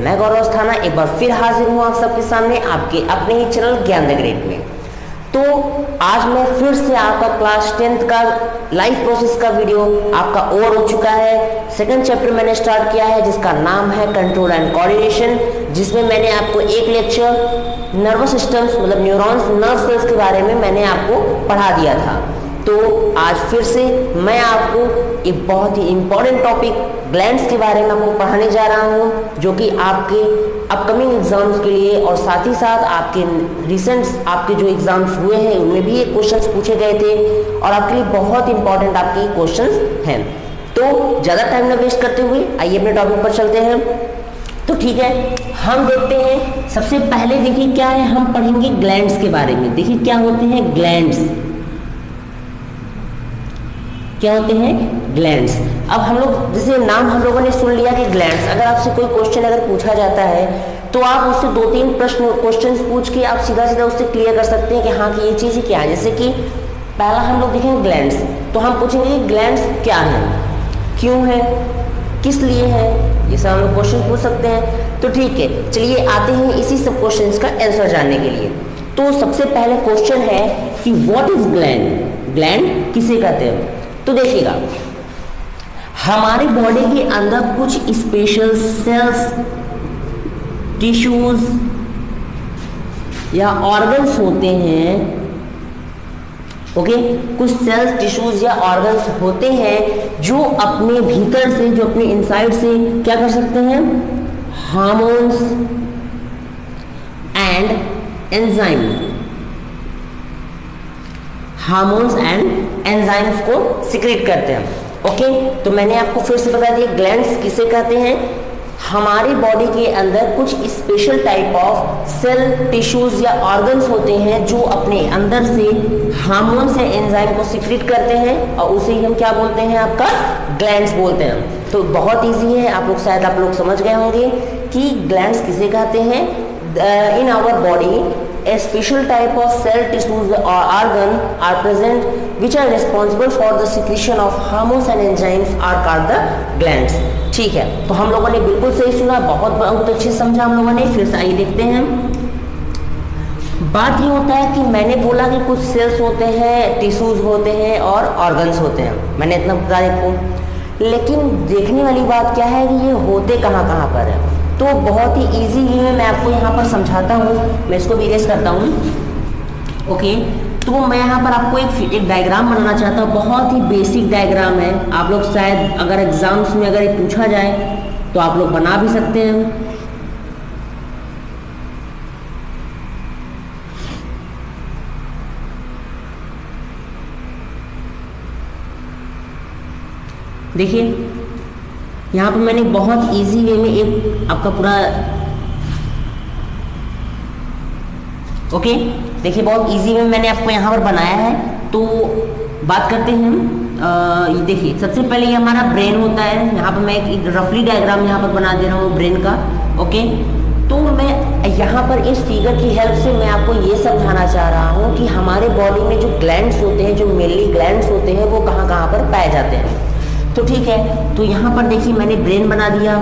मैं गौरव अस्थाना एक बार फिर हाजिर हूँ आप सबके सामने आपके अपने ही चैनल ज्ञान द ग्रेट में। तो आज मैं फिर से आपका क्लास 10th का लाइफ प्रोसेस का वीडियो आपका ओवर हो चुका है। सेकंड चैप्टर मैंने स्टार्ट किया है जिसका नाम है कंट्रोल एंड कोऑर्डिनेशन, जिसमें मैंने आपको एक लेक्चर नर्वस सिस्टम्स मतलब न्यूरॉन्स नर्व सेल्स के बारे में मैंने आपको पढ़ा दिया था। तो आज फिर से मैं आपको एक बहुत ही इम्पोर्टेंट टॉपिक ग्लैंड्स के बारे में आपको पढ़ाने जा रहा हूँ, जो कि आपके अपकमिंग एग्जाम्स के लिए और साथ ही साथ आपके रिसेंट आपके जो एग्जाम्स हुए हैं उनमें भी ये क्वेश्चंस पूछे गए थे और आपके लिए बहुत इंपॉर्टेंट आपके क्वेश्चंस हैं। तो ज़्यादा टाइम न वेस्ट करते हुए आइए अपने टॉपिक पर चलते हैं। तो ठीक है, हम देखते हैं। सबसे पहले देखिए क्या है, हम पढ़ेंगे ग्लैंड्स के बारे में। देखिए क्या होते हैं ग्लैंड्स, क्या होते हैं ग्लैंड्स। अब हम लोग जैसे नाम हम लोगों ने सुन लिया कि ग्लैंड्स, अगर आपसे कोई क्वेश्चन अगर पूछा जाता है तो आप उससे 2-3 क्वेश्चन पूछ के आप सीधा सीधा उससे क्लियर कर सकते हैं कि हाँ कि ये चीज़ क्या है। जैसे कि पहला हम लोग देखेंगे ग्लैंड्स, तो हम पूछेंगे कि ग्लैंड्स क्या है, क्यों है, किस लिए है, ये सब हम लोग क्वेश्चन पूछ सकते हैं। तो ठीक है, चलिए आते हैं इसी सब क्वेश्चन का आंसर जानने के लिए। तो सबसे पहले क्वेश्चन है कि व्हाट इज ग्लैंड, ग्लैंड किसे कहते हैं। तो देखिएगा, हमारे बॉडी के अंदर कुछ स्पेशल सेल्स, टिश्यूज या ऑर्गन्स होते हैं। ओके, कुछ सेल्स, टिश्यूज या ऑर्गन्स होते हैं जो अपने भीतर से, जो अपने इनसाइड से क्या कर सकते हैं, hormones and enzyme, hormones and enzymes को सिक्रेट करते हैं। ओके, तो मैंने आपको फिर से बता दिया ग्लैंड्स किसे कहते हैं। हमारी बॉडी के अंदर कुछ special type of cell, tissues या ऑर्गन्स होते हैं जो अपने अंदर से हार्मोन्स या एंजाइम को सिक्रेट करते हैं और उसे ही हम क्या बोलते हैं, आपका ग्लैंड्स बोलते हैं। तो बहुत ईजी है, आप लोग शायद आप लोग समझ गए होंगे कि ग्लैंड्स किसे कहते हैं। In our body a special type of cell, tissues or organ are present which are responsible for the secretion of hormones and enzymes are called the glands। ठीक है, तो हम लोगों ने बिल्कुल सही सुना, बहुत अच्छे समझा हम लोगों ने। फिर से आइए देखते हैं। बात ये होता है कि मैंने बोला कि कुछ सेल्स होते हैं, टिश्यूज होते हैं और ऑर्गन्स होते हैं, मैंने इतना बता देखो। लेकिन देखने वाली बात क्या है कि ये होते कहाँ कहाँ पर है। तो बहुत ही इजी वे में मैं आपको यहाँ पर समझाता हूँ। मैं इसको भी इरेज करता हूँ। ओके, तो मैं यहाँ पर आपको एक डायग्राम बनाना चाहता हूँ। बहुत ही बेसिक डायग्राम है, आप लोग शायद अगर एग्जाम्स में अगर ये पूछा जाए तो आप लोग बना भी सकते हैं। देखिए यहाँ पर मैंने बहुत इजी वे में एक आपका पूरा ओके, देखिए बहुत इजी वे में मैंने आपको यहाँ पर बनाया है। तो बात करते हैं हम। देखिए सबसे पहले ये हमारा ब्रेन होता है। यहाँ पर मैं एक रफली डायग्राम यहाँ पर बना दे रहा हूँ ब्रेन का। ओके, तो मैं यहाँ पर इस फिगर की हेल्प से मैं आपको ये समझाना चाह रहा हूँ कि हमारे बॉडी में जो ग्लैंड्स होते हैं, जो मेनली ग्लैंड्स होते हैं, वो कहाँ कहाँ पर पाए जाते हैं। तो ठीक है, तो यहाँ पर देखिए मैंने ब्रेन बना दिया।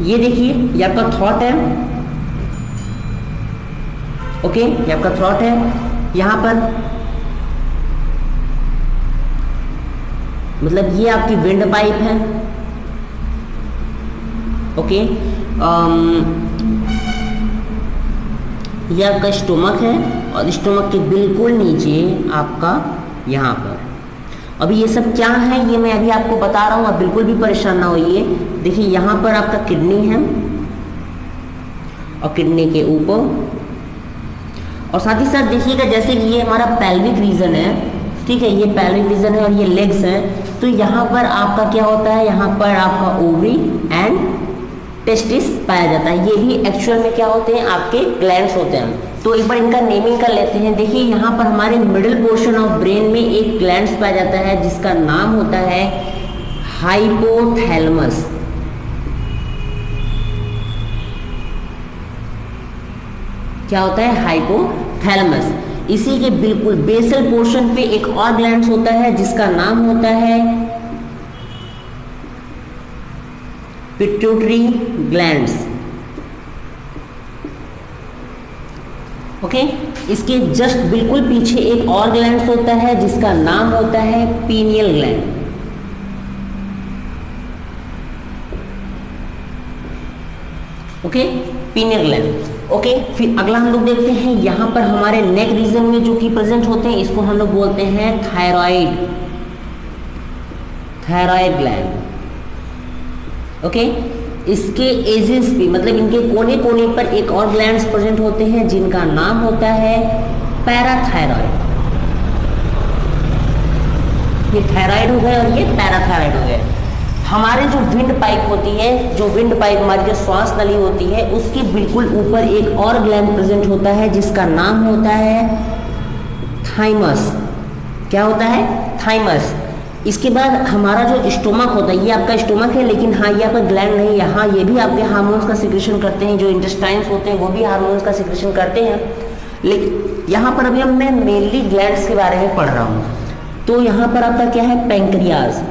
ये देखिए ये आपका थॉट है। ओके, ये आपका थॉट है। यहाँ पर मतलब ये आपकी विंड पाइप है। ओके, ये आपका स्टोमक है और स्टोमक के बिल्कुल नीचे आपका यहाँ पर। अभी ये सब क्या है ये मैं अभी आपको बता रहा हूँ, आप बिल्कुल भी परेशान ना होइए। देखिए यहाँ पर आपका किडनी है और किडनी के ऊपर, और साथ ही साथ देखिएगा जैसे कि ये हमारा पेल्विक रीजन है। ठीक है, ये पेल्विक रीजन है और ये लेग्स हैं। तो यहाँ पर आपका क्या होता है, यहाँ पर आपका ओवरी एंड टेस्टिस पाया जाता है। ये भी एक्चुअल में क्या होते हैं, आपके ग्लैंड्स होते हैं। तो एक बार इनका नेमिंग कर लेते हैं। देखिए यहाँ पर हमारे मिडिल पोर्शन ऑफ ब्रेन में एक ग्लैंड्स पाया जाता है जिसका नाम होता है हाइपोथैलेमस। क्या होता है, हाइपोथैलेमस। इसी के बिल्कुल बेसल पोर्शन पे एक और ग्लैंड्स होता है जिसका नाम होता है पिट्यूटरी ग्लैंड्स। ओके, इसके जस्ट बिल्कुल पीछे एक और ग्लैंड होता है जिसका नाम होता है pineal gland. Okay, pineal gland. Okay, फिर अगला हम लोग देखते हैं, यहां पर हमारे नेक रीजन में जो कि प्रेजेंट होते हैं इसको हम लोग बोलते हैं थायराइड, थायराइड ग्लैंड। ओके, इसके एजेस पे मतलब इनके कोने कोने पर एक और ग्लैंड्स प्रेजेंट होते हैं जिनका नाम होता है पैराथायराइड। ये थायराइड हो गए और ये पैराथायराइड हो गए। हमारे जो विंड पाइप होती है, जो विंड पाइप हमारी जो श्वास नली होती है उसके बिल्कुल ऊपर एक और ग्लैंड प्रेजेंट होता है जिसका नाम होता है थाइमस। क्या होता है? थाइमस। इसके बाद हमारा जो स्टोमक होता है, ये आपका स्टोमक है, लेकिन हाँ ये आपका ग्लैंड नहीं, यहाँ ये भी आपके हार्मोन्स का सिक्रेशन करते हैं। जो इंटेस्टाइन्स होते हैं वो भी हार्मोन्स का सिक्रेशन करते हैं। लेकिन यहाँ पर अभी मैं मेनली ग्लैंड्स के बारे में पढ़ रहा हूँ। तो यहाँ पर आपका क्या है? पैंक्रियाज।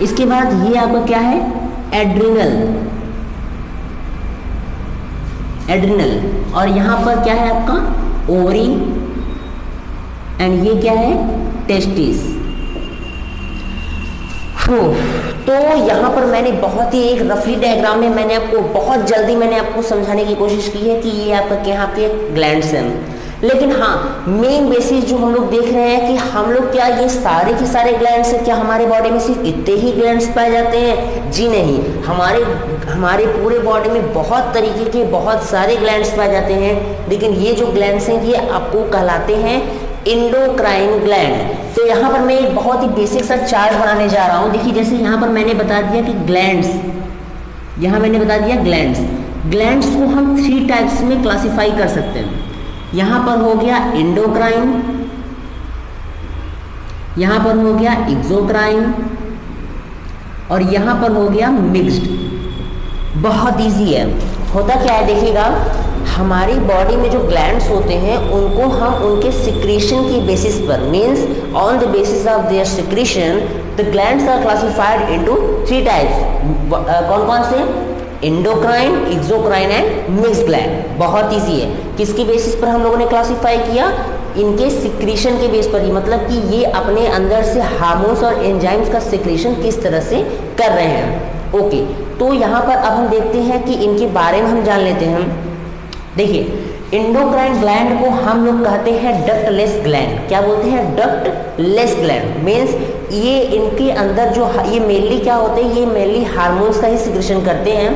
इसके बाद ये आपका क्या है? Adrenal, adrenal. और यहाँ पर क्या है आपका? ओवरी। एंड ये क्या है? टेस्टिस। तो यहाँ पर मैंने बहुत ही एक रफली डायग्राम में मैंने आपको बहुत जल्दी मैंने आपको समझाने की कोशिश की है कि ये आपका यहाँ पे ग्लैंड्स हैं। लेकिन हाँ, मेन बेसिस जो हम लोग देख रहे हैं कि हम लोग क्या ये सारे के सारे ग्लैंड्स हैं, क्या हमारे बॉडी में सिर्फ इतने ही ग्लैंड्स पाए जाते हैं? जी नहीं, हमारे पूरे बॉडी में बहुत तरीके के बहुत सारे ग्लैंड्स पाए जाते हैं। लेकिन ये जो ग्लैंड्स हैं ये आपको कहलाते हैं एंडोक्राइन ग्लैंड। तो यहाँ पर मैं एक बहुत ही बेसिक सा चार्ट बनाने जा रहा हूँ। देखिए, जैसे यहाँ पर मैंने बता दिया कि ग्लैंड्स, यहाँ मैंने बता दिया ग्लैंड्स। ग्लैंड्स को हम 3 टाइप्स में क्लासिफाई कर सकते हैं। यहाँ पर हो गया एंडोक्राइन, यहाँ पर हो गया एक्सोक्राइन और यहाँ पर हो गया मिक्स्ड। बहुत इजी है। होता क्या है देखिएगा, हमारी बॉडी में जो ग्लैंड्स होते हैं उनको हम उनके सिक्रेशन की बेसिस पर, means on the basis of their secretion the glands are classified into 3 types. कौन कौन से? Endocrine, exocrine and mixed gland. बहुत इजी है। किसके बेसिस पर हम लोगों ने क्लासिफाई किया? इनके सिक्रेशन के बेस पर ही, मतलब कि ये अपने अंदर से हार्मोन्स और एंजाइम्स का सिक्रेशन किस तरह से कर रहे हैं। ओके, तो यहाँ पर अब हम देखते हैं कि इनके बारे में हम जान लेते हैं। देखिए, एंडोक्राइन ग्लैंड को हम लोग कहते हैं डक्टलेस ग्लैंड। क्या बोलते हैं? Ductless gland. मीन्स ये इनके अंदर जो ये मेनली क्या होते हैं? ये मेनली हार्मोन्स का ही सिक्रेशन करते हैं।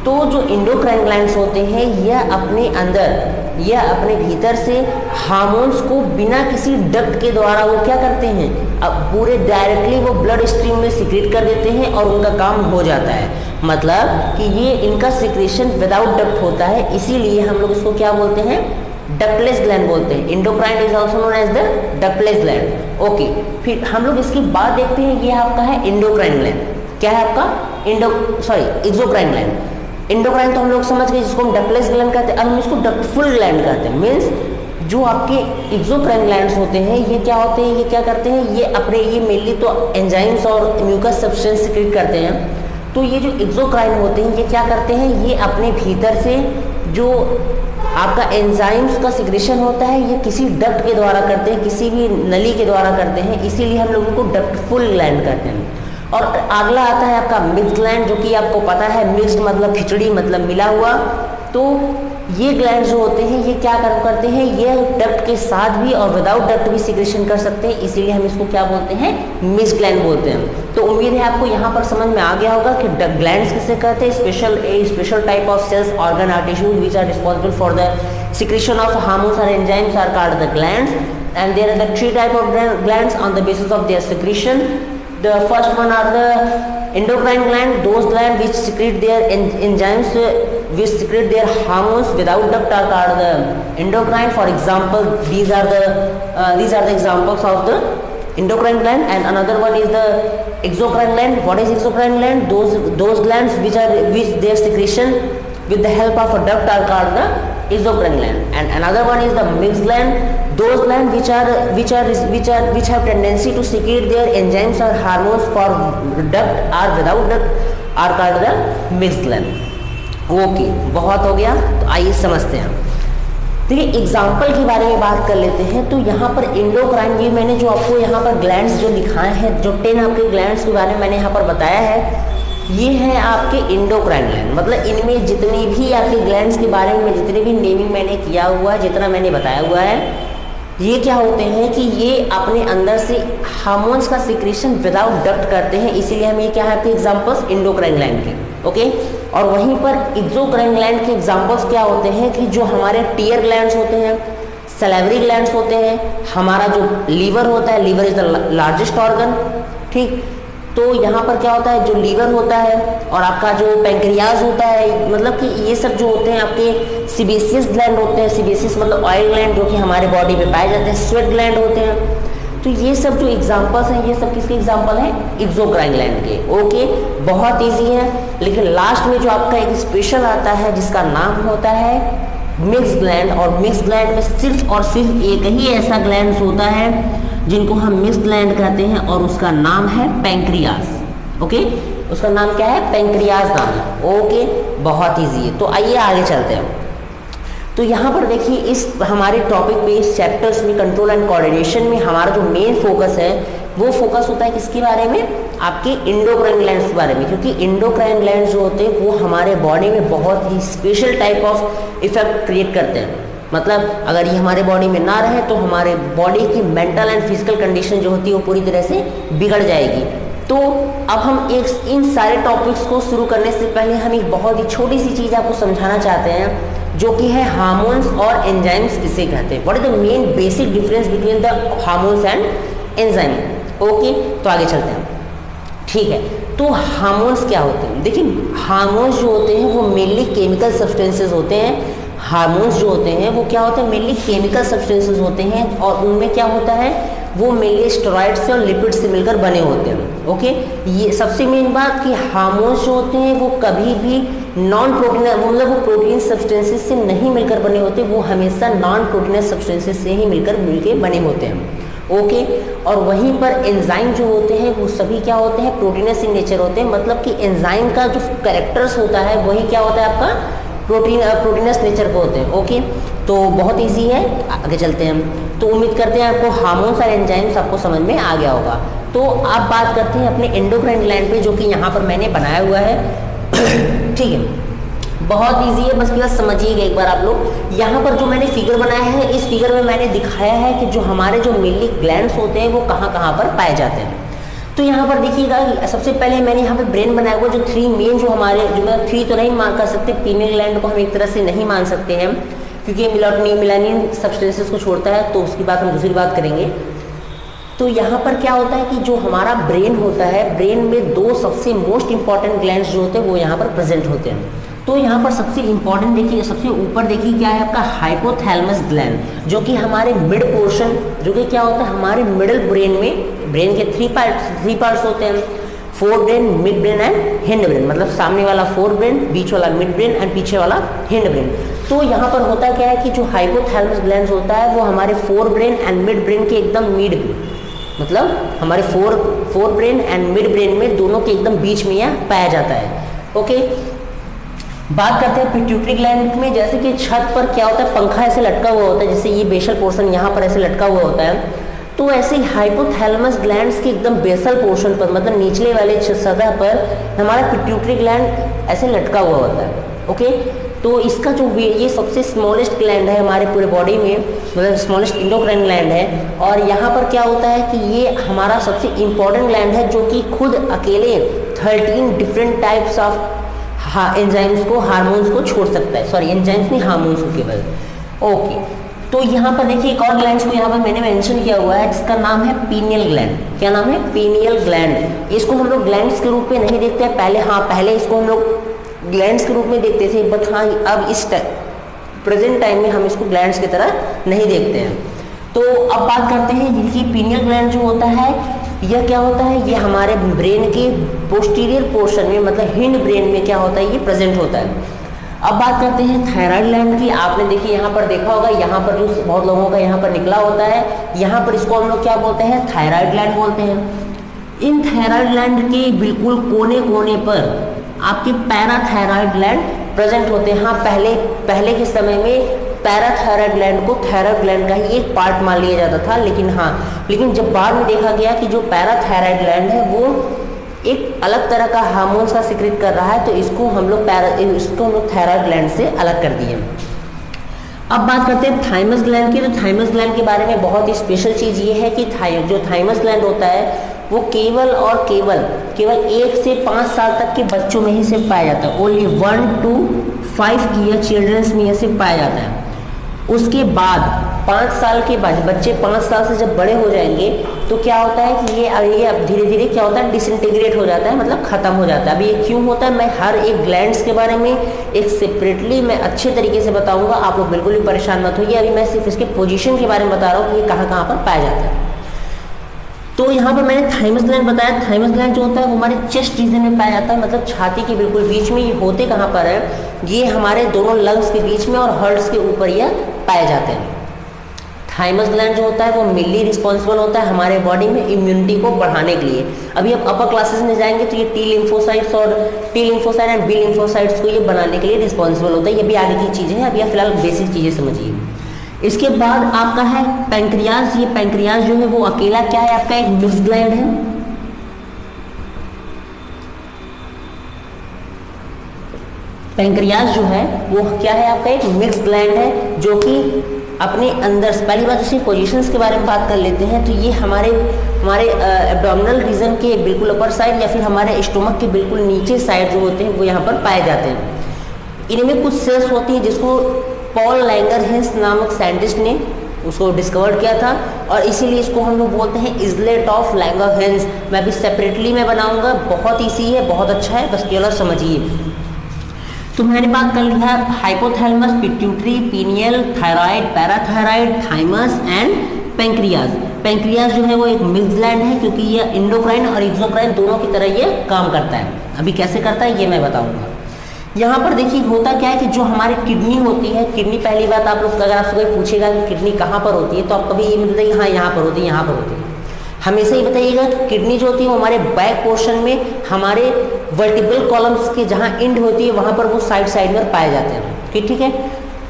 तो जो एंडोक्राइन ग्लैंड्स होते हैं यह अपने अंदर, यह अपने भीतर से हार्मोन्स को बिना किसी डक्ट के द्वारा वो क्या करते हैं? अब पूरे डायरेक्टली वो ब्लड स्ट्रीम में सिक्रेट कर देते हैं और उनका काम हो जाता है। मतलब कि ये इनका सिक्रेशन विदाउट डक्ट होता है, इसीलिए हम लोग इसको क्या बोलते हैं? डक्टलेस ग्लैंड बोलते हैं। Endocrine is also known as the ductless gland. Okay, फिर हम लोग इसके बाद देखते हैं, ये आपका है एंडोक्राइन ग्लैंड। क्या है आपका? Exocrine gland. एंडोक्राइन तो हम लोग समझ गए, जिसको हम डक्टलेस ग्लैंड कहते हैं। अब हम इसको डक्टफुल ग्लैंड कहते हैं। मीन्स जो आपके एक्सोक्राइन ग्लैंड्स होते हैं ये क्या होते हैं? ये क्या करते हैं? ये अपने ये मेनली तो एंजाइम्स और म्यूकस सब्सटेंस सिक्रेट करते हैं। तो ये जो एक्सोक्राइन होते हैं ये क्या करते हैं? ये अपने भीतर से जो आपका एंजाइम्स का सिक्रेशन होता है ये किसी डक्ट के द्वारा करते हैं, किसी भी नली के द्वारा करते हैं, इसीलिए हम लोगों को डक्टफुल ग्लैंड कहते हैं। और अगला आता है आपका मिक्स्ड ग्लैंड, जो कि आपको पता है मिक्स्ड मतलब खिचड़ी, मतलब मिला हुआ। तो ये ग्लैंड जो होते हैं ये क्या करते हैं? ये डक्ट के साथ भी और विदाउट डक्ट भी सिक्रेशन कर सकते हैं, इसीलिए हम इसको क्या बोलते हैं? मिक्स्ड ग्लैंड बोलते हैं। तो उम्मीद है आपको यहाँ पर समझ में आ गया होगा कि ग्लैंड्स किसे कहते हैं? Special type of cells, organ और tissues which are responsible for the secretion of hormones और enzymes are called the glands, and there are the 3 type of glands on the basis of their secretion. The first one are the endocrine gland, those glands which secrete their enzymes, which secrete their hormones without duct are called the endocrine. For example, these are the examples of the endocrine gland. And another one is the exocrine gland. What is exocrine gland? Those glands which their secretion with the help of a duct are called the exocrine gland, and another one is the mixed gland. Those glands which have tendency to secrete their enzymes or hormones for duct or without duct are called the mixed gland. Okay, बहुत हो गया, तो आइए समझते हैं। देखिए example के बारे में बात कर लेते हैं। तो यहाँ पर एंडोक्राइन, ये मैंने जो आपको यहाँ पर ग्लैंड्स जो दिखाए हैं, जो 10 आपके ग्लैंड्स के बारे में मैंने यहाँ पर बताया है, ये है आपके एंडोक्राइन ग्लैंड। मतलब इनमें जितने भी आपके ग्लैंड्स के बारे में जितने भी नेमिंग मैंने किया हुआ है, जितना मैंने बताया हुआ है, ये क्या होते हैं कि ये अपने अंदर से हार्मोन्स का सिक्रेशन विदाउट डक्ट करते हैं, इसीलिए हम ये क्या है आपके एग्जाम्पल्स एंडोक्राइन ग्लैंड के। ओके, और वहीं पर एक्सोक्राइन ग्लैंड के एग्जाम्पल्स क्या होते हैं कि जो हमारे टीयर ग्लैंड्स होते हैं, सैलिवरी ग्लैंड्स होते हैं, हमारा जो लीवर होता है, liver is the largest organ, ठीक। तो यहाँ पर क्या होता है, जो लीवर होता है और आपका जो पैंक्रियाज होता है, मतलब कि ये सब जो होते हैं आपके सीबेसियस ग्लैंड होते हैं। सीबेसियस मतलब ऑयल ग्लैंड, जो कि हमारे बॉडी में पाए जाते हैं। स्वेट ग्लैंड होते हैं। तो ये सब जो एग्जाम्पल्स हैं, ये सब किसके एग्जाम्पल हैं? एक्सोक्राइन ग्लैंड के। ओके, बहुत ईजी है। लेकिन लास्ट में जो आपका एक स्पेशल आता है जिसका नाम होता है मिक्स्ड ग्लैंड, और मिक्स्ड ग्लैंड में सिर्फ और सिर्फ एक ही ऐसा ग्लैंड होता है जिनको हम मिक्स्ड ग्लैंड कहते हैं, और उसका नाम है पैंक्रियाज। ओके, उसका नाम क्या है? पैंक्रियाज नाम है। ओके, बहुत ईजी है। तो आइए आगे चलते हैं। तो यहाँ पर देखिए इस हमारे टॉपिक पे, इस चैप्टर्स में कंट्रोल एंड कोऑर्डिनेशन में हमारा जो मेन फोकस है वो फोकस होता है किसके बारे में? आपके एंडोक्राइन ग्लैंड्स के बारे में। क्योंकि एंडोक्राइन ग्लैंड्स जो होते हैं वो हमारे बॉडी में बहुत ही special type of effect create करते हैं। मतलब अगर ये हमारे बॉडी में ना रहे तो हमारे बॉडी की मेंटल एंड फिजिकल कंडीशन जो होती है वो पूरी तरह से बिगड़ जाएगी। तो अब हम एक इन सारे टॉपिक्स को शुरू करने से पहले हम एक बहुत ही छोटी सी चीज़ आपको समझाना चाहते हैं, जो कि है हार्मोन्स और एंजाइम्स किसे कहते हैं। What is the main basic difference between the hormones and enzyme. Okay, तो आगे चलते हैं। ठीक है, तो हार्मोन्स क्या होते हैं? देखिए हार्मोन्स जो होते हैं वो मेनली केमिकल सब्सटेंसेस होते हैं। हार्मोन्स जो होते हैं वो क्या होते हैं? मेनली केमिकल सब्सटेंसेस होते हैं, और उनमें क्या होता है, वो मेनली स्टेरॉइड से और लिपिड से मिलकर बने होते हैं। ओके, ये सबसे मेन बात कि हार्मोन्स जो होते हैं वो कभी भी नॉन प्रोटीन, मतलब वो प्रोटीन सब्सटेंसेस से नहीं मिलकर बने होते, वो हमेशा नॉन प्रोटीनस सब्सटेंसेस से ही मिलके बने होते हैं। ओके, और वहीं पर एंजाइम जो होते हैं वो सभी क्या होते हैं? प्रोटीनस इन नेचर होते हैं। मतलब कि एंजाइम का जो कैरेक्टर्स होता है वही क्या होता है आपका? प्रोटीनस नेचर को होते हैं। ओके, तो बहुत इजी है, आगे चलते हैं हम। तो उम्मीद करते हैं आपको हार्मोन्स और एंजाइम्स आपको समझ में आ गया होगा। तो आप बात करते हैं अपने एंडोक्राइन ग्लैंड पे, जो कि यहाँ पर मैंने बनाया हुआ है। ठीक है, बहुत इजी है, बस केवल समझिएगा एक बार आप लोग। यहाँ पर जो मैंने फिगर बनाया है, इस फिगर में मैंने दिखाया है कि जो हमारे जो मेनली ग्लैंड्स होते हैं वो कहाँ पर पाए जाते हैं। तो यहाँ पर देखिएगा, सबसे पहले मैंने यहाँ पे ब्रेन बनाया हुआ, जो 3 मेन जो हमारे, जो मैं 3 तो नहीं मान कर सकते, पीनियल ग्लैंड को हम एक तरह से नहीं मान सकते हैं क्योंकि मेलानिन सब्सटेंसेस को छोड़ता है, तो उसकी बात हम दूसरी बात करेंगे। तो यहाँ पर क्या होता है कि जो हमारा ब्रेन होता है, ब्रेन में 2 सबसे मोस्ट इंपॉर्टेंट ग्लैंड्स जो होते हैं वो यहाँ पर प्रेजेंट होते हैं। तो यहाँ पर सबसे इंपॉर्टेंट देखिए, सबसे ऊपर देखिए क्या है आपका? हाइपोथैलेमस ग्लैंड, जो कि हमारे मिड पोर्शन, जो कि क्या होता है हमारे मिडिल ब्रेन में, ब्रेन के 3 पार्ट्स होते हैं, fore brain, mid brain and hind brain. मतलब सामने वाला फोर ब्रेन, बीच वाला मिड ब्रेन एंड पीछे वाला हिंड ब्रेन। तो यहाँ पर होता क्या है कि जो हाइपोथैलेमस ग्लैंड होता है वो हमारे fore brain and mid brain के एकदम मिड, मतलब हमारे fore brain and mid brain में दोनों के एकदम बीच में यह पाया जाता है। ओके, बात करते हैं पिट्यूटरी ग्लैंड में। जैसे कि छत पर क्या होता है, पंखा ऐसे लटका हुआ होता है, जैसे ये बेसल पोर्शन यहाँ पर ऐसे लटका हुआ होता है, तो ऐसे ही हाइपोथैलेमस ग्लैंड्स के एकदम बेसल पोर्शन पर, मतलब निचले वाले सतह पर हमारा पिट्यूटरी ग्लैंड ऐसे लटका हुआ होता है। ओके, तो इसका जो ये सबसे स्मॉलेस्ट ग्लैंड है हमारे पूरे बॉडी में, मतलब स्मॉलेस्ट एंडोक्राइन ग्लैंड है। और यहाँ पर क्या होता है कि ये हमारा सबसे इम्पॉर्टेंट ग्लैंड है, जो कि खुद अकेले 13 डिफरेंट टाइप्स ऑफ एंजाइम्स को, हार्मोन्स को छोड़ सकता है। सॉरी, एंजाइम्स नहीं, हार्मोन्स को केवल। ओके, तो यहाँ पर देखिए एक और ग्लैंड को यहाँ पर मैंने मेंशन किया हुआ है, जिसका नाम है पीनियल ग्लैंड। क्या नाम है? Pineal gland. इसको हम लोग ग्लैंड्स के रूप में नहीं देखते हैं पहले, पहले इसको हम लोग ग्लैंड्स के रूप में देखते थे, बट हाँ अब इस प्रेजेंट टाइम में हम इसको ग्लैंड्स की तरह नहीं देखते हैं। तो अब बात करते हैं जिनकी पीनियल ग्लैंड जो होता है, यह क्या होता है, ये हमारे ब्रेन के पोस्टीरियर पोर्शन में, मतलब हिंड ब्रेन में क्या होता है, ये प्रेजेंट होता है। अब बात करते हैं थायराइड ग्लैंड की। आपने देखिए यहाँ पर देखा होगा, यहाँ पर जो बहुत लोगों का यहाँ पर निकला होता है, यहाँ पर इसको हम लोग क्या बोलते हैं, थायराइड ग्लैंड बोलते हैं। इन थायराइड ग्लैंड के बिल्कुल कोने कोने पर आपके पैराथायराइड ग्लैंड प्रेजेंट होते हैं। हाँ, पहले के समय में पैराथायराइड ग्लैंड को थायराइड ग्लैंड का ही एक पार्ट मान लिया जाता था, लेकिन जब बाद में देखा गया कि जो पैराथायराइड ग्लैंड है वो एक अलग तरह का हार्मोन्स का सिक्रेट कर रहा है, तो इसको हम लोग थायराइड ग्लैंड से अलग कर दिए। अब बात करते हैं थाइमस ग्लैंड की। तो थाइमस ग्लैंड के बारे में बहुत ही स्पेशल चीज़ ये है कि जो थाइमस ग्लैंड होता है वो केवल 1 से 5 साल तक के बच्चों में ही सिर्फ पाया जाता है। ओनली 1 to 5 ईयर चिल्ड्रंस में ये सिर्फ पाया जाता है। उसके बाद 5 साल के बाद बच्चे 5 साल से जब बड़े हो जाएंगे तो क्या होता है कि ये अब धीरे धीरे क्या होता है, डिसइंटीग्रेट हो जाता है, मतलब खत्म हो जाता है। अभी ये क्यों होता है, मैं हर एक ग्लैंड्स के बारे में एक सेपरेटली मैं अच्छे तरीके से बताऊंगा, आप लोग बिल्कुल भी परेशान मत होइए। अभी मैं सिर्फ इसके पोजीशन के बारे में बता रहा हूँ कि ये कहाँ कहाँ पर पाया जाता है। तो यहाँ पर मैंने थाइमस ग्लैंड बताया। थाइमस ग्लैंड जो होता है वो हमारे चेस्ट रीजन में पाया जाता है, मतलब छाती के बिल्कुल बीच में। ये होते कहाँ पर है, ये हमारे दोनों लंग्स के बीच में और हर्ट्स के ऊपर ये पाए जाते हैं। थाइमस ग्लैंड जो होता है वो मेनली रिस्पॉन्सिबल होता है हमारे बॉडी में इम्यूनिटी को बढ़ाने के लिए। अभी आप अपर क्लासेस में जाएंगे तो ये T lymphocytes and B lymphocytes को ये बनाने के लिए रिस्पॉन्सिबल होता है। ये भी आगे की चीज़ें हैं, अभी आप फिलहाल बेसिक चीज़ें समझिए। इसके बाद आपका है पैंक्रियाज। ये पैंक्रियाज जो है वो अकेला क्या है, आपका एक मिक्स ग्लैंड है। पैंक्रियाज जो है वो क्या है, आपका एक मिक्स ग्लैंड है जो कि अपने अंदर, पहली बात उसकी पोजीशंस के बारे में बात कर लेते हैं। तो ये हमारे एब्डोमिनल रीजन के बिल्कुल अपर साइड या फिर हमारे स्टोमक के बिल्कुल नीचे साइड जो होते हैं वो यहाँ पर पाए जाते हैं। इनमें कुछ सेल्स होती हैं जिसको पॉल लैंगरहैंस नामक साइंटिस्ट ने उसको डिस्कवर किया था, और इसीलिए इसको हम लोग बोलते हैं इजलेट ऑफ लैंगरहैंस। मैं अभी सेपरेटली मैं बनाऊंगा, बहुत ईजी है, बहुत अच्छा है, बस केवल समझिए। तो मैंने बात कर लिया है hypothalamus, pituitary, pineal, thyroid, parathyroid, thymus and pancreas. Pancreas जो है वो एक मिक्स ग्लैंड है क्योंकि ये इंडोक्राइन और एक्सोक्राइन दोनों की तरह ये काम करता है। अभी कैसे करता है ये मैं बताऊंगा। यहाँ पर देखिए होता क्या है कि जो हमारी किडनी होती है, किडनी, पहली बात आप लोग अगर आपसे कोई पूछेगा कि किडनी कहाँ पर होती है तो आप कभी ये नहीं बताइए हाँ यहाँ पर होती है, यहाँ पर होती है। हमेशा ही बताइएगा कि किडनी जो होती है वो हमारे बैक पोर्शन में, हमारे वर्टिब्रल कॉलम्स के जहाँ एंड होती है वहाँ पर वो साइड में पाए जाते हैं। ठीक है।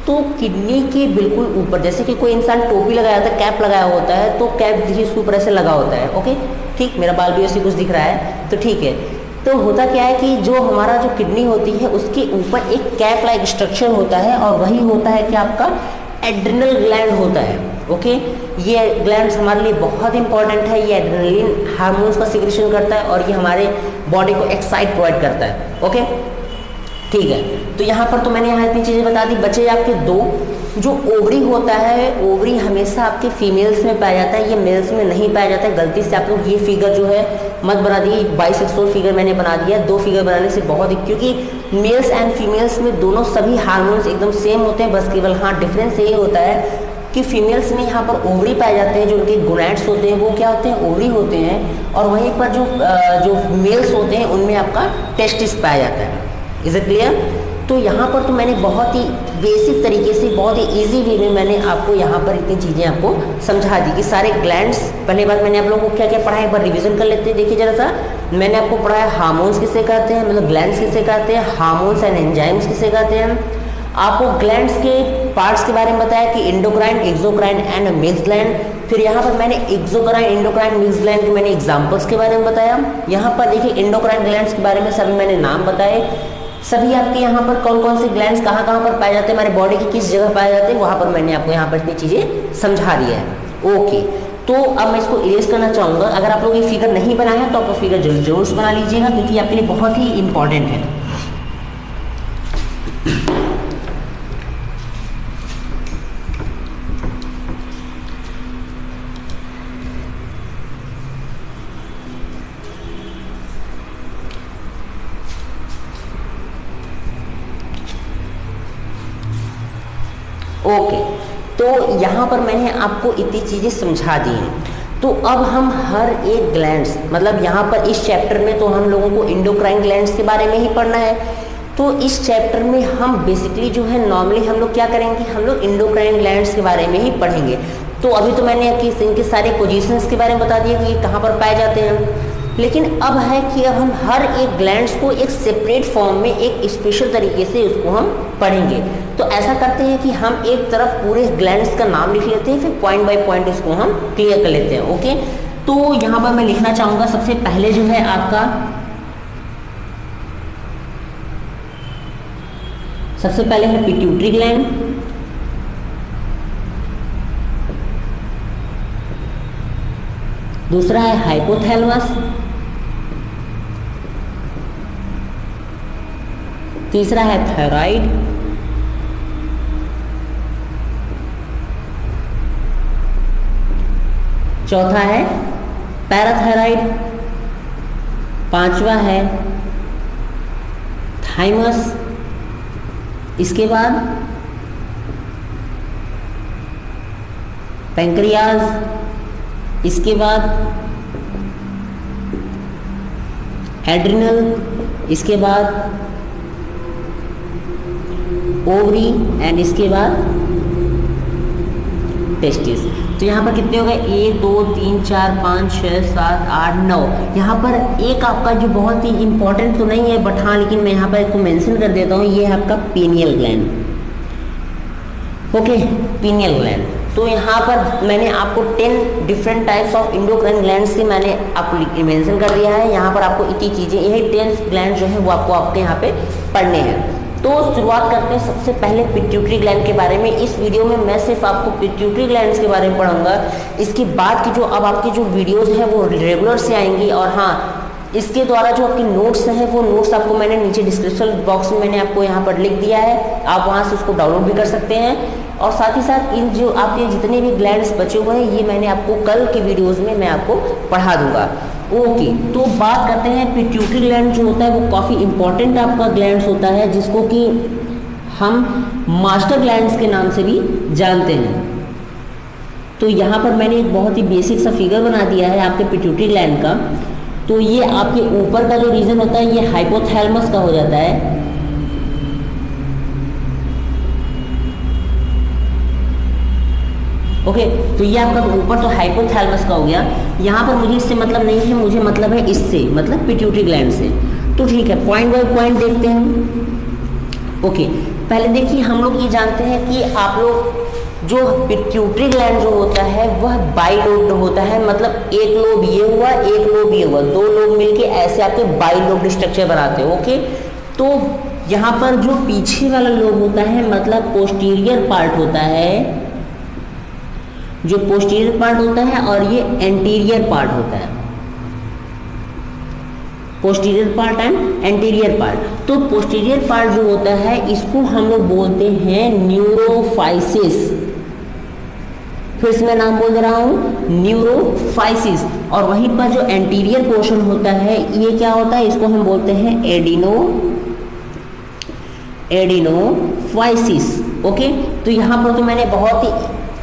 तो किडनी के बिल्कुल ऊपर, जैसे कि कोई इंसान टोपी लगाया होता है, कैप लगाया होता है, तो कैप देखिए इसके ऊपर ऐसे लगा होता है। ओके, ठीक, मेरा बाल भी ऐसे कुछ दिख रहा है, तो ठीक है। तो होता क्या है कि जो हमारा जो किडनी होती है उसके ऊपर एक कैप लाइक स्ट्रक्चर होता है, और वही होता है कि आपका एड्रिनल ग्लैंड होता है। ओके, ये ग्लैंड्स हमारे लिए बहुत इंपॉर्टेंट है। ये एड्रेनलिन हार्मोन्स का सिक्रेशन करता है और ये हमारे बॉडी को एक्साइट प्रोवाइड करता है। ओके, ठीक है। तो यहाँ पर तो मैंने यहाँ इतनी चीज़ें बता दी। बचे आपके दो, जो ओवरी होता है, ओवरी हमेशा आपके फीमेल्स में पाया जाता है, ये मेल्स में नहीं पाया जाता है। गलती से आप लोग ये फिगर जो है मत बना दिए, बाइसेक्सुअल फिगर मैंने बना दिया। दो फिगर बनाने से बहुत ही, क्योंकि मेल्स एंड फीमेल्स में दोनों सभी हार्मोन्स एकदम सेम होते हैं, बस केवल हाँ डिफरेंस यही होता है कि फीमेल्स में यहाँ पर ओवरी पाए जाते हैं, जो उनके गोनैड्स होते हैं वो क्या होते हैं, ओवरी होते हैं, और वहीं पर जो मेल्स होते हैं उनमें आपका टेस्टिस पाया जाता है। Is it clear? तो यहाँ पर तो मैंने बहुत ही बेसिक तरीके से, बहुत ही इजी वे में मैंने आपको यहाँ पर इतनी चीज़ें आपको समझा दी कि सारे ग्लैंड्स, पहले बात मैंने आप लोगों को क्या क्या पढ़ाया, एक बार रिवीजन कर लेते हैं। देखिए जरा सा, मैंने आपको पढ़ाया हार्मोन्स किसे कहते हैं, मतलब ग्लैंड्स किसे कहते हैं, हार्मोन्स एंड एंजाइम्स किसे कहते हैं। आपको ग्लैंड्स के पार्ट्स के बारे में बताया कि endocrine, exocrine and mix gland. फिर यहाँ पर मैंने एक्सोक्राइन, इंडोक्राइन, मिक्स ग्लैंड के मैंने एग्जांपल्स के बारे में बताया। यहाँ पर देखिए इंडोक्राइन ग्लैंड्स के बारे में सभी मैंने नाम बताए। सभी आपके यहाँ पर कौन कौन से ग्लैंड्स कहाँ कहाँ पर पाए जाते हैं, हमारे बॉडी की किस जगह पाए जाते हैं, वहाँ पर मैंने आपको यहाँ पर इतनी चीज़ें समझा दिया है। ओके, तो अब मैं इसको इरेज करना चाहूँगा। अगर आप लोग ये फिगर नहीं बनाए हैं तो आप फिगर जरूर बना लीजिएगा, क्योंकि आपके लिए बहुत ही इंपॉर्टेंट है। ओके, तो यहाँ पर मैंने आपको इतनी चीज़ें समझा दी हैं। तो अब हम हर एक ग्लैंड्स, मतलब यहाँ पर इस चैप्टर में तो हम लोगों को इंडोक्राइन ग्लैंड्स के बारे में ही पढ़ना है। तो इस चैप्टर में हम बेसिकली जो है नॉर्मली हम लोग क्या करेंगे, हम लोग एंडोक्राइन ग्लैंड्स के बारे में ही पढ़ेंगे। तो अभी तो मैंने इनके सारे पोजीशंस के बारे में बता दिया कि ये कहाँ पर पाए जाते हैं, लेकिन अब है कि अब हम हर एक ग्लैंड्स को एक सेपरेट फॉर्म में एक स्पेशल तरीके से उसको हम पढ़ेंगे। तो ऐसा करते हैं कि हम एक तरफ पूरे ग्लैंड्स का नाम लिख लेते हैं, फिर पॉइंट बाय पॉइंट उसको हम क्लियर कर लेते हैं। ओके, तो यहाँ पर मैं लिखना चाहूँगा सबसे पहले जो है आपका, सबसे पहले है पिट्यूटरी ग्लैंड, दूसरा है हाइपोथैलेमस, तीसरा है थायराइड, चौथा है पैराथायराइड, पांचवा है थाइमस, इसके बाद पैंक्रियाज, इसके बाद एड्रिनल, इसके बाद ओवरी एंड इसके बाद टेस्टिस। तो यहाँ पर कितने हो गए, 1 2 3 4 5 6 7 8 9। यहाँ पर एक आपका जो बहुत ही इंपॉर्टेंट तो नहीं है बट हाँ, लेकिन मैं यहाँ पर इसको मेंशन कर देता हूँ, ये है आपका pineal gland. Okay, pineal gland. तो यहाँ पर मैंने आपको 10 different types of endocrine glands से मैंने आपको मेंशन कर दिया है। यहाँ पर आपको इतनी चीज़ें, यही 10 ग्लैंड जो है वो आपके यहाँ पे पढ़ने हैं। तो शुरुआत करते हैं सबसे पहले पिट्यूटरी ग्लैंड के बारे में। इस वीडियो में मैं सिर्फ आपको पिट्यूटरी ग्लैंड्स के बारे में पढ़ाऊंगा। इसके बाद की जो अब आपकी जो वीडियोस हैं वो रेगुलर से आएंगी, और हाँ, इसके द्वारा जो आपकी नोट्स हैं वो नोट्स आपको मैंने नीचे डिस्क्रिप्शन बॉक्स में मैंने आपको यहाँ पर लिख दिया है, आप वहाँ से उसको डाउनलोड भी कर सकते हैं। और साथ ही साथ इन जो आपके जितने भी ग्लैंड्स बचे हुए हैं ये मैंने आपको कल के वीडियोज़ में मैं आपको पढ़ा दूंगा। ओके, तो बात करते हैं पिट्यूटरी ग्लैंड जो होता है वो काफ़ी इंपॉर्टेंट आपका ग्लैंड्स होता है, जिसको कि हम मास्टर ग्लैंड्स के नाम से भी जानते हैं। तो यहाँ पर मैंने एक बहुत ही बेसिक सा फिगर बना दिया है आपके पिट्यूटरी ग्लैंड का। तो ये आपके ऊपर का जो रीजन होता है ये हाइपोथैलेमस का हो जाता है। ओके, तो ये आपका ऊपर तो हाइपोथैलेमस का हो गया। यहाँ पर मुझे इससे मतलब नहीं है, मुझे मतलब है इससे, मतलब पिट्यूटरी ग्लैंड से। तो ठीक है, पॉइंट बाय पॉइंट देखते हैं। ओके, पहले देखिए हम लोग ये जानते हैं कि आप लोग जो पिट्यूटरी ग्लैंड जो होता है वह बाइलोब्ड होता है, मतलब एक लोब ये हुआ, एक लोब ये हुआ, दो लोब मिलके ऐसे आपके बाइलोब्ड स्ट्रक्चर बनाते हैं। ओके, तो यहाँ पर जो पीछे वाला लोब होता है मतलब पोस्टीरियर पार्ट होता है, जो पोस्टीरियर पार्ट होता है, और ये एंटीरियर पार्ट होता है, posterior part and anterior part. तो पोस्टीरियर पार्ट जो होता है इसको हम लोग बोलते हैं न्यूरोफाइसिस। फिर से मैं नाम बोल दे रहा हूँ, न्यूरोफाइसिस। और वहीं पर जो एंटीरियर पोर्शन होता है ये क्या होता है, इसको हम बोलते हैं एडिनोफाइसिस। ओके, तो यहाँ पर तो मैंने बहुत ही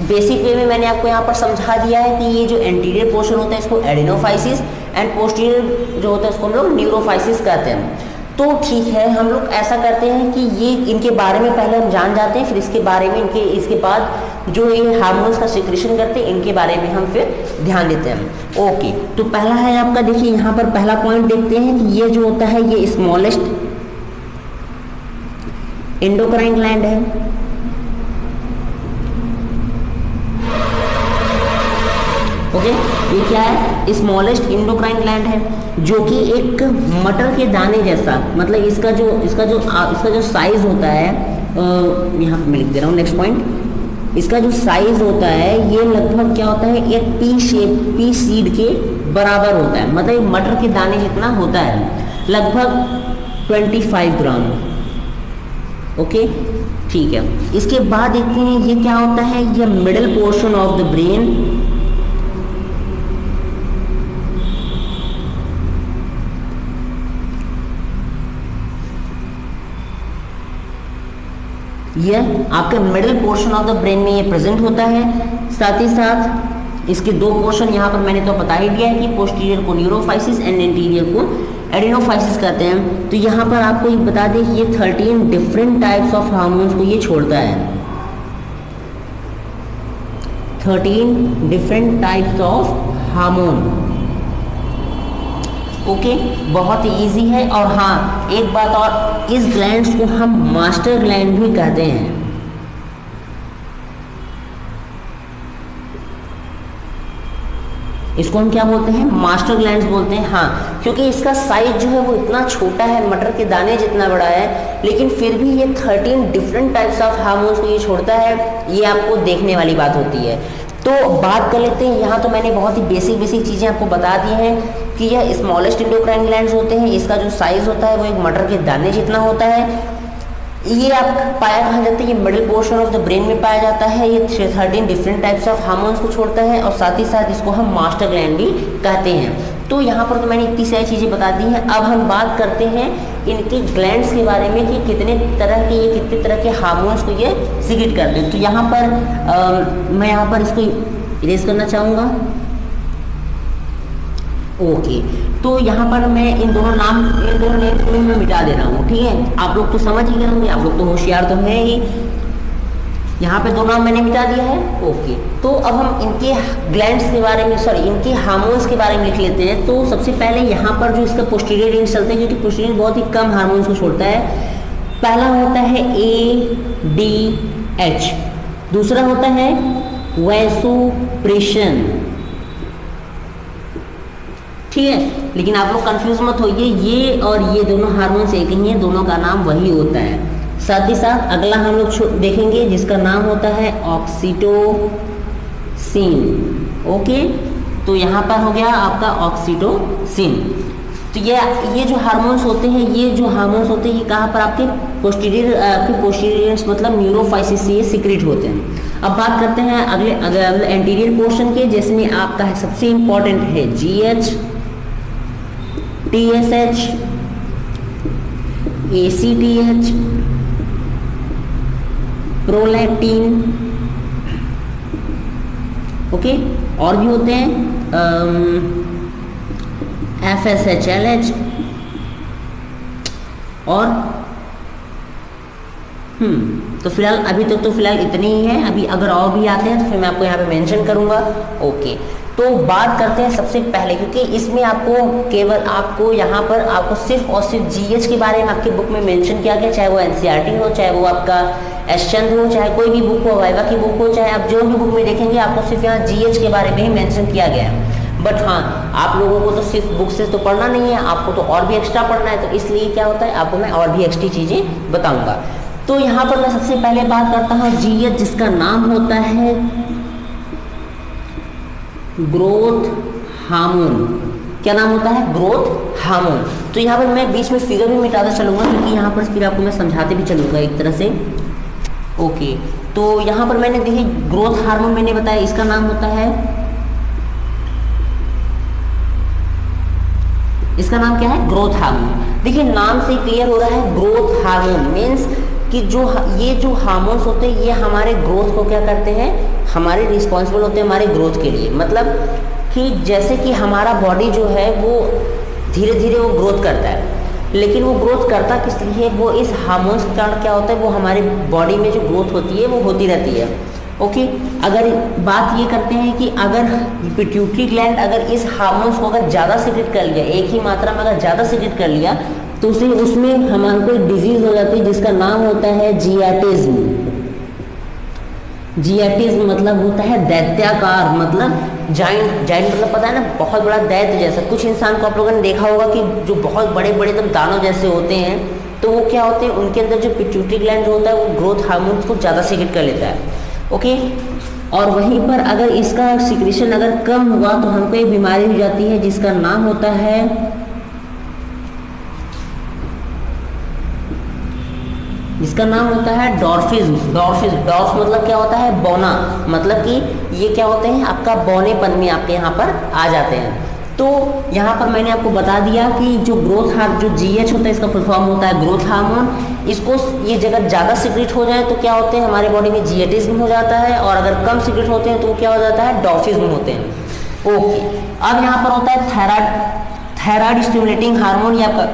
बेसिक वे में मैंने आपको यहाँ पर समझा दिया है कि ये जो एंटीरियर पोर्शन होता है इसको एडिनोफाइसिस एंड पोस्टीरियर जो होता है इसको हम लोग न्यूरोफाइसिस कहते हैं। तो ठीक है, हम लोग ऐसा करते हैं कि ये इनके बारे में पहले हम जान जाते हैं, फिर इसके बारे में इसके बाद जो ये हार्मोन्स का सिक्रेशन करते हैं इनके बारे में हम फिर ध्यान देते हैं। ओके, तो पहला है आपका, देखिए यहाँ पर पहला पॉइंट देखते हैं कि ये जो होता है ये स्मॉलेस्ट एंडोक्राइन ग्लैंड है। ओके, ये क्या है, स्मॉलेस्ट एंडोक्राइन ग्लैंड है, जो कि एक मटर के दाने जैसा, मतलब इसका जो साइज होता है, यहाँ पे मैं लिख दे रहा हूँ नेक्स्ट पॉइंट। इसका जो साइज होता है ये लगभग क्या होता है, एक पी सीड के बराबर होता है, मतलब मटर के दाने जितना होता है, लगभग 25 ग्राम। ओके, ठीक है। इसके बाद देखते हैं ये क्या होता है, ये middle portion of the brain, ये आपके middle portion of the brain में ये प्रेजेंट होता है। साथ ही साथ इसके दो पोर्शन यहाँ पर मैंने तो बता ही दिया है कि पोस्टीरियर को न्यूरोफाइसिस एंड एंटीरियर को एडिनोफाइसिस कहते हैं। तो यहाँ पर आपको ये बता दें कि ये 13 डिफरेंट टाइप्स ऑफ हार्मोन्स को ये छोड़ता है। 13 different types of hormone. Okay, बहुत ही ईजी है। और हाँ, एक बात और, इस ग्लैंड्स को हम मास्टर ग्लैंड भी कहते हैं। इसको हम क्या बोलते हैं? मास्टर ग्लैंड्स बोलते हैं। हाँ, क्योंकि इसका साइज जो है वो इतना छोटा है, मटर के दाने जितना बड़ा है, लेकिन फिर भी ये 13 डिफरेंट टाइप्स ऑफ हार्मोन्स को ये छोड़ता है। ये आपको देखने वाली बात होती है। तो बात कर लेते हैं, यहाँ तो मैंने बहुत ही बेसिक चीज़ें आपको बता दी हैं कि यह स्मॉलेस्ट एंडोक्राइन ग्लैंड्स होते हैं। इसका जो साइज़ होता है वो एक मटर के दाने जितना होता है। ये आप पाया कहाँ जाता है? ये middle portion of the brain में पाया जाता है। ये 13 डिफरेंट टाइप्स ऑफ हार्मोन्स को छोड़ता है और साथ ही साथ इसको हम मास्टर ग्लैंड भी कहते हैं। तो यहाँ पर तो मैंने इतनी सारी चीज़ें बता दी हैं। अब हम बात करते हैं इनके ग्लैंड्स के बारे में कि कितने तरह के हार्मोन्स को ये सिक्रेट करते हैं। तो यहाँ पर मैं यहाँ पर इसको इरेज करना चाहूँगा। ओके, तो यहाँ पर मैं इन दोनों नेम्स को मैं मिटा दे रहा हूँ। ठीक है, आप लोग तो समझ ही गए होंगे, आप लोग तो होशियार तो है ही। यहाँ पे दो नाम मैंने मिटा दिया है। ओके, तो अब हम इनके ग्लैंड्स के बारे में, इनके हार्मोन्स के बारे में लिख लेते हैं। तो सबसे पहले यहाँ पर जो इसका पोस्टीरियर एंड चलते हैं, क्योंकि पोस्टीरियर बहुत ही कम हार्मोन्स को छोड़ता है। पहला होता है ADH, दूसरा होता है वैसोप्रेशन। ठीक है, लेकिन आप लोग कंफ्यूज मत होइए, ये और ये दोनों हार्मोन्स एक ही हैं, दोनों का नाम वही होता है। साथ ही साथ अगला हम लोग देखेंगे जिसका नाम होता है ऑक्सीटोसिन। ओके, तो यहाँ पर हो गया आपका ऑक्सीटोसिन। तो ये जो हार्मोन्स होते हैं, ये कहाँ पर आपके पोस्टीरियर मतलब न्यूरोफाइसिस से ये सिक्रेट होते हैं। अब बात करते हैं अगले एंटीरियर पोर्शन के, जिसमें आपका है सबसे इंपॉर्टेंट है GH, TSH, ACTH, prolactin. Okay, और भी होते हैं FSHLH और तो फिलहाल अभी तक तो फिलहाल इतनी ही है। अभी अगर और भी आते हैं तो फिर मैं आपको यहाँ पे मेंशन करूँगा। ओके, तो बात करते हैं सबसे पहले, क्योंकि इसमें आपको यहाँ पर आपको सिर्फ और सिर्फ GH के बारे में आपके बुक में मेंशन किया गया, चाहे वो NCERT हो, चाहे वो आपका एसचंद हो, चाहे कोई भी बुक हो, वाइवा की बुक हो, चाहे आप जो भी बुक में देखेंगे आपको सिर्फ यहाँ GH के बारे में ही मेंशन किया गया है। बट हाँ, आप लोगों को तो सिर्फ बुक से तो पढ़ना नहीं है, आपको तो और भी एक्स्ट्रा पढ़ना है। तो इसलिए क्या होता है, आपको मैं और भी एक्स्ट्रा चीज़ें बताऊँगा। तो यहाँ पर मैं सबसे पहले बात करता हूँ GH, जिसका नाम होता है ग्रोथ हार्मोन। क्या नाम होता है? Growth hormone. तो यहाँ पर मैं बीच में फिगर भी मिटाता चलूँगा, क्योंकि यहाँ पर फिर आपको मैं समझाते भी चलूँगा एक तरह से। ओके, तो यहाँ पर मैंने देखिए ग्रोथ हार्मोन मैंने बताया, इसका नाम होता है, इसका नाम क्या है? Growth hormone. देखिए नाम से क्लियर हो रहा है, ग्रोथ हार्मोन मीन्स कि ये जो हार्मोन्स होते हैं ये हमारे ग्रोथ को क्या करते हैं, हमारे रिस्पॉन्सिबल होते हैं हमारे ग्रोथ के लिए। मतलब कि जैसे कि हमारा बॉडी जो है वो धीरे धीरे वो ग्रोथ करता है, लेकिन वो ग्रोथ करता किस लिए? वो इस हार्मोन्स के कारण क्या होता है, वो हमारे बॉडी में जो ग्रोथ होती है वो होती रहती है। ओके, अगर बात ये करते हैं कि अगर पिट्यूटरी ग्लैंड अगर इस हार्मोन्स को अगर ज़्यादा सिक्रेट कर लिया, एक ही मात्रा में अगर ज़्यादा सिक्रेट कर लिया, तो उसमें हमारे को एक डिजीज हो जाती है जिसका नाम होता है जियाटिज्म। जियाटिज्म मतलब होता है दैत्याकार, मतलब जाइंट मतलब पता है ना, बहुत बड़ा दैत्य जैसा। कुछ इंसान को आप लोगों ने देखा होगा कि जो बहुत बड़े बड़े एकदम दानों जैसे होते हैं, तो वो क्या होते हैं, उनके अंदर जो पिट्यूटरी ग्लैंड होता है वो ग्रोथ हार्मोन्स को ज़्यादा सिक्रेट कर लेता है। ओके, और वहीं पर अगर इसका सिक्रेशन अगर कम हुआ तो हमको एक बीमारी हो जाती है जिसका नाम होता है, जिसका नाम होता है डॉर्फिज्म। डॉर्फ मतलब क्या होता है? बौना। मतलब कि ये क्या होते हैं, आपका बौनेपन में आपके यहाँ पर आ जाते हैं। तो यहाँ पर मैंने आपको बता दिया कि जो जो GH होता है, इसका फुल फॉर्म होता है ग्रोथ हार्मोन। इसको ये जगह ज़्यादा सिक्रेट हो जाए तो क्या होते हैं, हमारे बॉडी में जियाटिज्म हो जाता है, और अगर कम सिक्रेट होते हैं तो क्या हो जाता है, डॉर्फिज्म होते हैं। ओके, अब यहाँ पर होता है थायराइड स्टिमुलेटिंग हार्मोन, ये आपका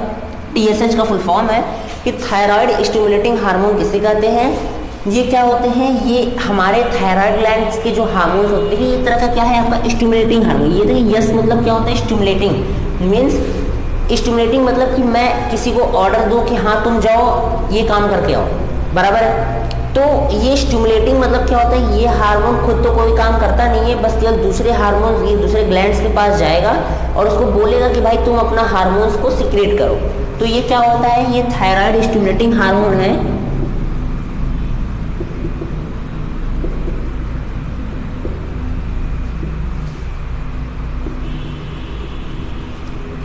TSH का फुल फॉर्म है कि थायराइड स्टिमुलेटिंग हार्मोन किसे कहते हैं। ये क्या होते हैं, ये हमारे थायराइड ग्लैंड्स के जो हार्मोन्स होते हैं, ये तरह का क्या है आपका स्टिमुलेटिंग हार्मोन। ये देखिए यस मतलब क्या होता है, स्टिमुलेटिंग मीन्स स्टिमुलेटिंग मतलब कि मैं किसी को ऑर्डर दूं कि हाँ तुम जाओ ये काम करके आओ, बराबर है। तो ये स्टिमुलेटिंग मतलब क्या होता है, ये हार्मोन खुद तो कोई काम करता नहीं है, बस केवल दूसरे हार्मोन ये दूसरे ग्लैंड्स के पास जाएगा और उसको बोलेगा कि भाई तुम अपना हार्मोन्स को सीक्रेट करो। तो ये क्या होता है, ये थायराइड स्टिमुलेटिंग हार्मोन है।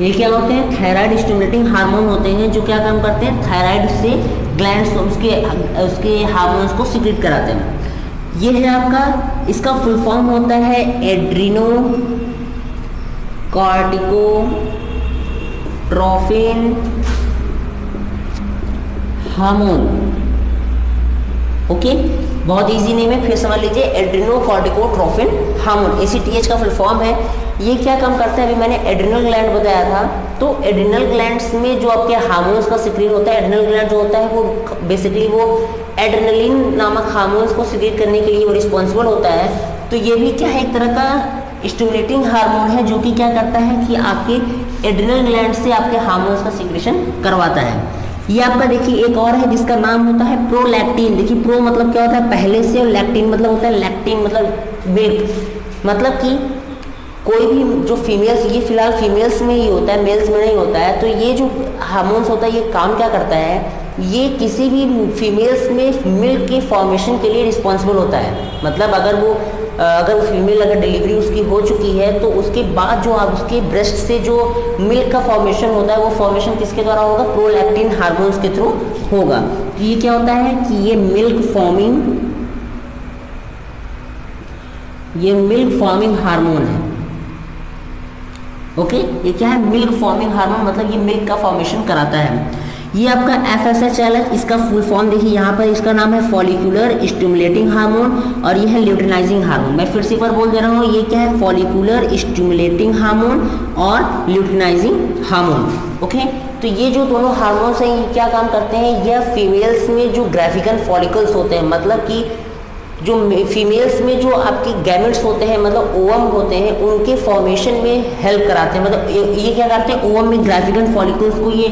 ये क्या होते हैं, थायराइड स्टिमुलेटिंग हार्मोन होते हैं जो क्या काम करते हैं, थायराइड से ग्लैंड्स उसके हार्मोन्स को सीक्रेट कराते हैं। ये है आपका, इसका फुल फॉर्म होता है एड्रीनो कॉर्टिकोट्रोफिन हार्मोन। ओके, बहुत इजी नेम है, फिर समझ लीजिए एड्रीनो कॉर्टिकोट्रोफिन हार्मोन, ACTH का फुल फॉर्म है। ये क्या काम करता है, अभी मैंने एड्रिनल ग्लैंड बताया था, तो एड्रिनल ग्लैंड्स में जो आपके हार्मोन्स का सिक्रीट होता है, एड्रिनल ग्लैंड जो होता है वो बेसिकली वो एड्रेनलिन नामक हार्मोन्स को सिक्रीट करने के लिए वो रिस्पॉन्सिबल होता है। तो ये भी क्या है, एक तरह का स्टिमुलेटिंग हार्मोन है जो कि क्या करता है कि आपके एड्रिनल ग्लैंड से आपके हार्मोन्स का सिक्रेशन करवाता है। ये आपका देखिए एक और है जिसका नाम होता है प्रोलैक्टिन। देखिए प्रो मतलब क्या होता है पहले से, और लैक्टिन मतलब होता है, लैक्टिन मतलब मिल्क। मतलब कि कोई भी जो फीमेल्स, ये फिलहाल फीमेल्स में ही होता है, मेल्स में नहीं होता है। तो ये जो हार्मोन्स होता है ये काम क्या करता है, ये किसी भी फीमेल्स में मिल्क के फॉर्मेशन के लिए रिस्पॉन्सिबल होता है। मतलब अगर वो फीमेल अगर डिलीवरी उसकी हो चुकी है तो उसके बाद जो आप उसके ब्रेस्ट से जो मिल्क का फॉर्मेशन होता है वो फॉर्मेशन किसके द्वारा होगा, प्रोलैक्टिन हार्मोन्स के थ्रू होगा। तो ये क्या होता है कि ये मिल्क फॉर्मिंग हार्मोन है। ओके, ये क्या है, मिल्क फॉर्मिंग हार्मोन, मतलब ये मिल्क का फॉर्मेशन कराता है। ये आपका FSHL है, इसका फुल फॉर्म देखिए यहाँ पर, इसका नाम है फॉलिकुलर स्टिमुलेटिंग हार्मोन और ये है ल्यूटिनाइजिंग हार्मोन। मैं फिर से एक बार बोल दे रहा हूँ, ये क्या है, फॉलिकुलर स्टिमुलेटिंग हार्मोन और ल्यूटिनाइजिंग हार्मोन। ओके, तो ये जो दोनों हार्मोन्स हैं ये क्या काम करते हैं, यह फीमेल्स में जो ग्राफिकल फॉलिकल्स होते हैं, मतलब कि जो फीमेल्स में जो आपके गैमेट्स होते हैं, मतलब ओवम होते हैं, उनके फॉर्मेशन में हेल्प कराते हैं। मतलब ये क्या करते हैं, ओवम में ग्राफिकल फॉलिकल्स को ये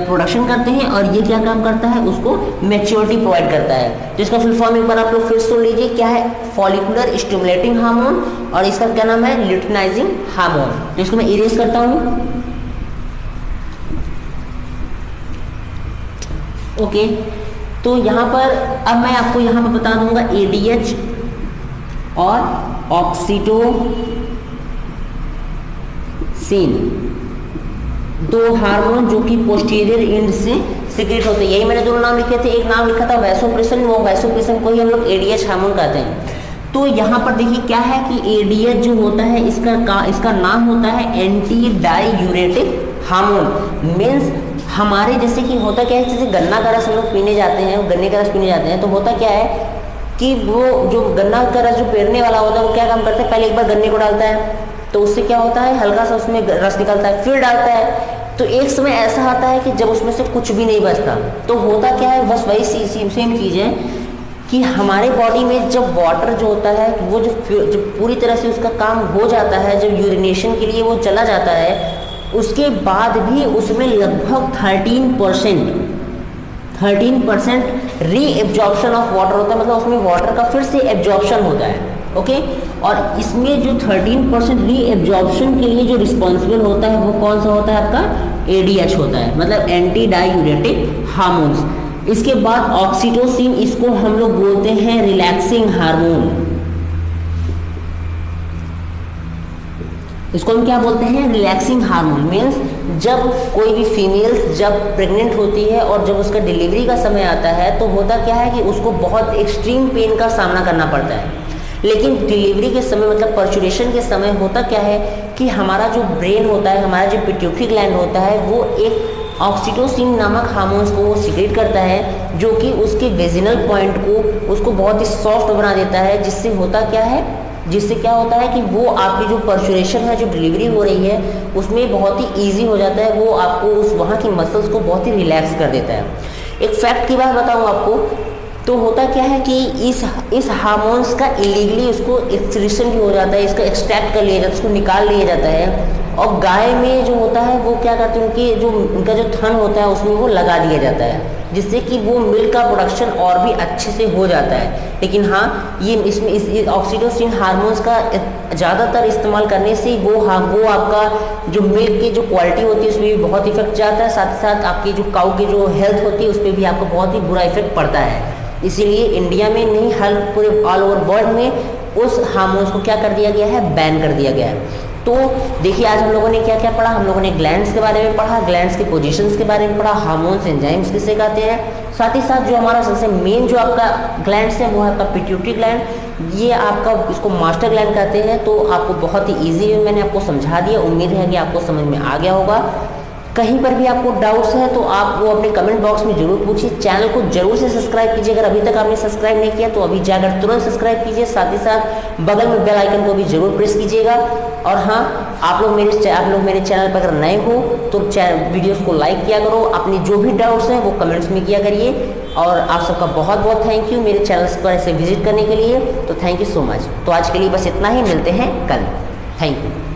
प्रोडक्शन करते हैं और ये क्या काम करता है, उसको मैच्योरिटी प्रोवाइड करता है। तो इसका फुल फॉर्म एक बार आप लोग फिर सुन लीजिए, क्या है, फॉलिकुलर स्टिमुलेटिंग हार्मोन और इसका क्या नाम है, ल्यूटिनाइजिंग हार्मोन। तो इसको मैं इरेज करता हूँ। ओके, तो यहाँ पर अब मैं आपको यहाँ पर बता दूंगा ADH और ऑक्सीटोसिन, दो हार्मोन जो कि पोस्टीरियर एंड से सीक्रेट होते हैं। यही मैंने दोनों नाम लिखे थे, एक नाम लिखा था वैसोप्रेसिन, वो वैसोप्रेसिन को ही हम लोग ADH हार्मोन कहते हैं। तो यहाँ पर देखिए क्या है कि ADH जो होता है इसका नाम होता है एंटी डाईयूरेटिक हार्मोन। मीन्स हमारे जैसे कि होता क्या है, जैसे गन्ना का रस हम लोग पीने जाते हैं, गन्ने का रस पीने जाते हैं, तो होता क्या है कि वो जो गन्ना का रस जो पेरने वाला होता है वो क्या काम करता है, पहले एक बार गन्ने को डालता है तो उससे क्या होता है, हल्का सा उसमें रस निकलता है, फिर डालता है। तो एक समय ऐसा आता है कि जब उसमें से कुछ भी नहीं बचता, तो होता क्या है, बस वही सेम चीज़ है कि हमारे बॉडी में जब वाटर जो होता है वो जब पूरी तरह से उसका काम हो जाता है, जब यूरिनेशन के लिए वो चला जाता है, उसके बाद भी उसमें लगभग 13% रीएब्जॉर्प्शन ऑफ वाटर होता है। मतलब उसमें वाटर का फिर से एब्जॉर्प्शन होता है। ओके, और इसमें जो 13% रीएब्जॉर्प्शन के लिए जो रिस्पॉन्सिबल होता है वो कौन सा होता है, आपका ADH होता है, मतलब एंटी डाईयूरेटिक हार्मोन्स। इसके बाद ऑक्सीटोसिन, इसको हम लोग बोलते हैं रिलैक्सिंग हार्मोन। इसको हम क्या बोलते हैं, रिलैक्सिंग हार्मोन। मीन्स जब कोई भी फीमेल जब प्रेग्नेंट होती है और जब उसका डिलीवरी का समय आता है तो होता क्या है कि उसको बहुत एक्सट्रीम पेन का सामना करना पड़ता है। लेकिन डिलीवरी के समय, मतलब पर्चुरेशन के समय होता क्या है कि हमारा जो ब्रेन होता है, हमारा जो पिट्यूटरी ग्लैंड होता है, वो एक ऑक्सीटोसिन नामक हार्मोन्स को वो सीक्रेट करता है, जो कि उसके वेजिनल पॉइंट को उसको बहुत ही सॉफ्ट बना देता है, जिससे होता क्या है जिससे क्या होता है कि वो आपकी जो पर्चुरेशन है, जो डिलीवरी हो रही है, उसमें बहुत ही ईजी हो जाता है। वो आपको उस वहाँ की मसल्स को बहुत ही रिलैक्स कर देता है। एक फैक्ट की बात बताऊँ आपको, तो होता क्या है कि इस हार्मोन्स का इलीगली उसको एक्सक्रीशन भी हो जाता है, इसका एक्सट्रैक्ट कर लिया जाता है, उसको निकाल लिया जाता है। और गाय में जो होता है वो क्या करते हैं, उनका जो थन होता है उसमें वो लगा दिया जाता है, जिससे कि वो मिल्क का प्रोडक्शन और भी अच्छे से हो जाता है। लेकिन हाँ, ये इसमें इस ऑक्सीटोसिन हार्मोन्स का ज़्यादातर इस्तेमाल करने से वो आपका जो मिल्क की जो क्वालिटी होती है उसमें भी बहुत इफेक्ट जाता है। साथ ही साथ आपकी जो काऊ की जो हेल्थ होती है उस पर भी आपको बहुत ही बुरा इफेक्ट पड़ता है। इसीलिए इंडिया में नहीं, हर पूरे ऑल ओवर वर्ल्ड में उस हार्मोन्स को क्या कर दिया गया है, बैन कर दिया गया है। तो देखिए, आज हम लोगों ने क्या क्या पढ़ा। हम लोगों ने ग्लैंड्स के बारे में पढ़ा, ग्लैंड्स के पोजीशंस के बारे में पढ़ा, हार्मोन्स एंजाइम्स किसे कहते हैं। साथ ही साथ जो हमारा सबसे मेन जो आपका ग्लैंड्स है वो है आपका पिट्यूटरी ग्लैंड। ये आपका, इसको मास्टर ग्लैंड कहते हैं। तो आपको बहुत ही ईजी वे मैंने आपको समझा दिया। उम्मीद है कि आपको समझ में आ गया होगा। कहीं पर भी आपको डाउट्स है तो आप वो अपने कमेंट बॉक्स में जरूर पूछिए। चैनल को जरूर से सब्सक्राइब कीजिए। अगर अभी तक आपने सब्सक्राइब नहीं किया तो अभी जाकर तुरंत सब्सक्राइब कीजिए। साथ ही साथ बगल में बेल आइकन को भी जरूर प्रेस कीजिएगा। और हाँ, आप लोग मेरे चैनल पर अगर नए हो तो वीडियोस को लाइक किया करो। अपनी जो भी डाउट्स हैं वो कमेंट्स में किया करिए। और आप सबका बहुत बहुत थैंक यू मेरे चैनल पर ऐसे विजिट करने के लिए। तो थैंक यू सो मच। तो आज के लिए बस इतना ही, मिलते हैं कल। Thank you.